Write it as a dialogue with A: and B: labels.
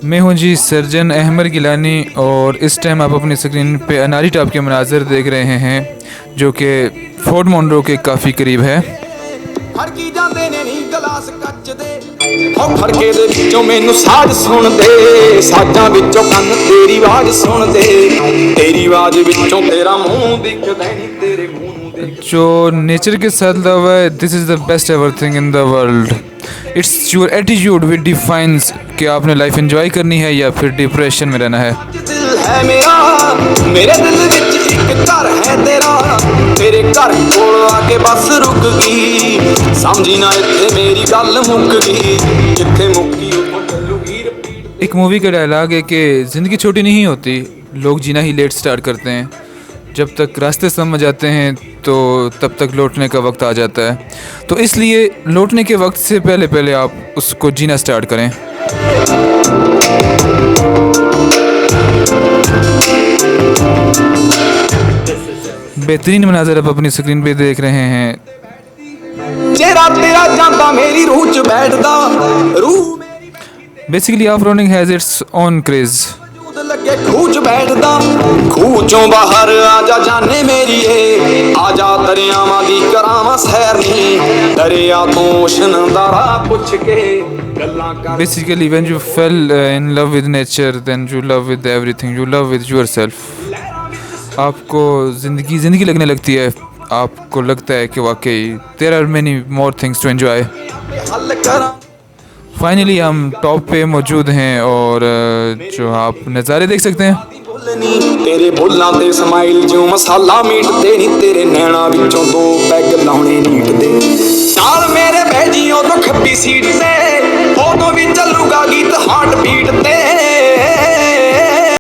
A: मैं हूं जी सर्जन अहमद गिलानी और इस टाइम आप अपनी स्क्रीन पे अनारी टॉप के मनाज़र देख रहे हैं जो कि फोर्ट मोनरो के काफ़ी करीब है।
B: ਫੜਕੀ ਜਾਂਦੇ ਨੇ ਨੀ ਗਲਾਸ ਕੱਚ ਦੇ ਉਹ ਫੜਕੇ ਦੇ ਵਿੱਚੋਂ ਮੈਨੂੰ ਸਾਜ਼ ਸੁਣਦੇ ਸਾਜ਼ਾਂ ਵਿੱਚੋਂ ਕੰਨ ਤੇਰੀ ਆਵਾਜ਼ ਸੁਣਦੇ ਤੇਰੀ ਆਵਾਜ਼ ਵਿੱਚੋਂ ਤੇਰਾ ਮੂੰਹ ਦਿਖਦਾ ਨੀ ਤੇਰੇ ਮੂੰਹ ਨੂੰ
A: जो नेचर के साथ लव है, this is the best ever thing in the world. It's your attitude which defines कि आपने लाइफ एंजॉय करनी है या फिर डिप्रेशन में रहना है।
B: दिल है मेरा मेरे दिल विच एक घर है तेरा तेरे घर कोल आके बस रुक गई समझी ना इत्थे मेरी गल मुक गई जिथे मुक्की उत्थों चलूगी रिपीट।
A: एक मूवी का डायलॉग है कि ज़िंदगी छोटी नहीं होती, लोग जीना ही लेट स्टार्ट करते हैं। जब तक रास्ते समझ आते हैं तो तब तक लौटने का वक्त आ जाता है, तो इसलिए लौटने के वक्त से पहले पहले आप उसको जीना स्टार्ट करें। बेहतरीन मनाज़र आप अपनी स्क्रीन पे देख रहे हैं।
B: चेहरा तेरा जांदा मेरी रूह च बैठदा रूह
A: basically off roading has its own craze.
B: लगे खूह च बैठदा खूह चों बाहर आजा जाने मेरी आजा दरियावां दी करावां सैर नी दरिया तो ओशन दा राह पुछ के गल्लां कर।
A: Basically, when you fell in love with nature, then you love with everything. You love with yourself. आपको ज़िंदगी लगने लगती है, आपको लगता है कि वाकई there are many more things to enjoy.
B: हल करा
A: फाइनली हम टॉप पे मौजूद हैं और जो आप नज़ारे देख सकते हैं।
B: तेरे बोलां ते स्माइल जो मसाला मीटदे नी तेरे नैना विचों दो पैग लाउणे नीट दे नाल मेरे बह जी उदों खब्बी सीट ते उदों भी चलूगा गीत हार्ट बीट ते